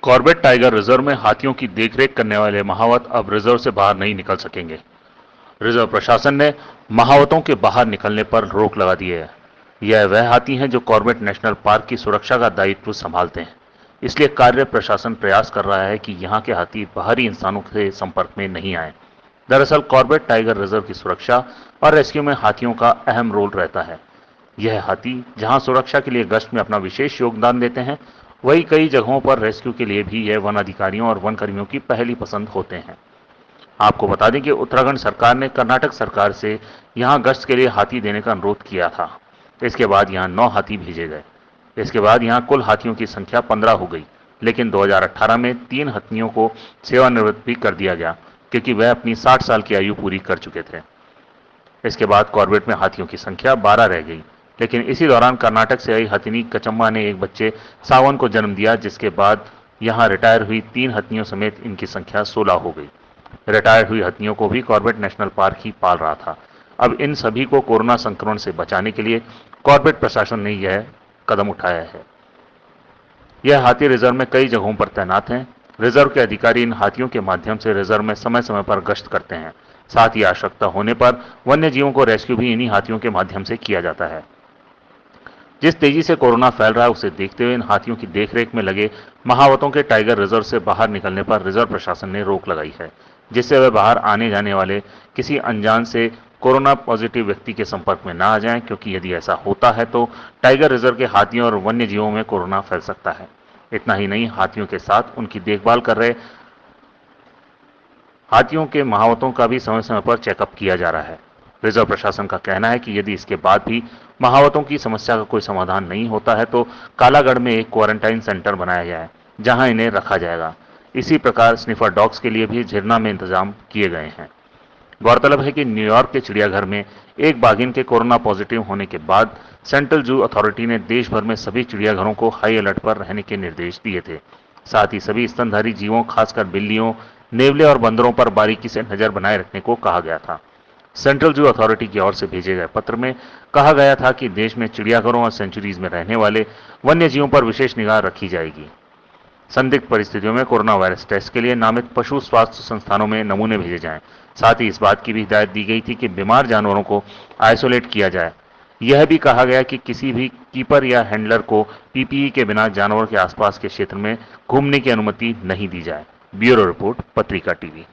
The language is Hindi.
कॉर्बेट टाइगर रिजर्व में हाथियों की देखरेख करने वाले महावत अब रिजर्व से बाहर नहीं निकल सकेंगे। रिजर्व प्रशासन ने महावतों के बाहर निकलने पर रोक लगा दी है। यह वह हाथी हैं जो कॉर्बेट नेशनल पार्क की सुरक्षा का दायित्व संभालते हैं। इसलिए कार्य प्रशासन प्रयास कर रहा है कि यहाँ के हाथी बाहरी इंसानों के संपर्क में नहीं आए। दरअसल कॉर्बेट टाइगर रिजर्व की सुरक्षा और रेस्क्यू में हाथियों का अहम रोल रहता है। यह हाथी जहां सुरक्षा के लिए गश्त में अपना विशेष योगदान देते हैं, वही कई जगहों पर रेस्क्यू के लिए भी यह वन अधिकारियों और वन कर्मियों की पहली पसंद होते हैं। आपको बता दें कि उत्तराखंड सरकार ने कर्नाटक सरकार से यहां गश्त के लिए हाथी देने का अनुरोध किया था। इसके बाद यहां 9 हाथी भेजे गए। इसके बाद यहां कुल हाथियों की संख्या 15 हो गई, लेकिन 2018 में 3 हाथियों को सेवानिवृत्त भी कर दिया गया क्योंकि वह अपनी 60 साल की आयु पूरी कर चुके थे। इसके बाद कॉर्बेट में हाथियों की संख्या 12 रह गई, लेकिन इसी दौरान कर्नाटक से आई हथिनी कचम्मा ने एक बच्चे सावन को जन्म दिया, जिसके बाद यहां रिटायर हुई 3 हथिनियों समेत इनकी संख्या 16 हो गई। रिटायर हुई हथिनियों को भी कॉर्बेट नेशनल पार्क ही पाल रहा था। अब इन सभी को कोरोना संक्रमण से बचाने के लिए कॉर्बेट प्रशासन ने यह कदम उठाया है। यह हाथी रिजर्व में कई जगहों पर तैनात हैं। रिजर्व के अधिकारी इन हाथियों के माध्यम से रिजर्व में समय समय पर गश्त करते हैं। साथ ही आवश्यकता होने पर वन्य जीवों को रेस्क्यू भी इन्हीं हाथियों के माध्यम से किया जाता है। जिस तेजी से कोरोना फैल रहा है उसे देखते हुए इन हाथियों की देखरेख में लगे महावतों के टाइगर रिजर्व से बाहर निकलने पर रिजर्व प्रशासन ने रोक लगाई है, जिससे वे बाहर आने जाने वाले किसी अनजान से कोरोना पॉजिटिव व्यक्ति के संपर्क में ना आ जाएं, क्योंकि यदि ऐसा होता है तो टाइगर रिजर्व के हाथियों और वन्य जीवों में कोरोना फैल सकता है। इतना ही नहीं, हाथियों के साथ उनकी देखभाल कर रहे हाथियों के महावतों का भी समय समय पर चेकअप किया जा रहा है। रिजर्व प्रशासन का कहना है कि यदि इसके बाद भी महावतों की समस्या का कोई समाधान नहीं होता है तो कालागढ़ में एक क्वारंटाइन सेंटर बनाया गया है, जहां इन्हें रखा जाएगा। इसी प्रकार स्निफर डॉग्स के लिए भी झिरना में इंतजाम किए गए हैं। गौरतलब है कि न्यूयॉर्क के चिड़ियाघर में एक बाघिन के कोरोना पॉजिटिव होने के बाद सेंट्रल जू अथॉरिटी ने देश भर में सभी चिड़ियाघरों को हाई अलर्ट पर रहने के निर्देश दिए थे। साथ ही सभी स्तनधारी जीवों, खासकर बिल्लियों, नेवले और बंदरों पर बारीकी से नजर बनाए रखने को कहा गया था। सेंट्रल जू अथॉरिटी की ओर से भेजे गए पत्र में कहा गया था कि देश में चिड़ियाघरों और सेंचुरीज में रहने वाले वन्य जीवों पर विशेष निगाह रखी जाएगी। संदिग्ध परिस्थितियों में कोरोना वायरस टेस्ट के लिए नामित पशु स्वास्थ्य संस्थानों में नमूने भेजे जाएं। साथ ही इस बात की भी हिदायत दी गई थी कि बीमार जानवरों को आइसोलेट किया जाए। यह भी कहा गया कि किसी भी कीपर या हैंडलर को पीपीई के बिना जानवर के आसपास के क्षेत्र में घूमने की अनुमति नहीं दी जाए। ब्यूरो रिपोर्ट, पत्रिका टीवी।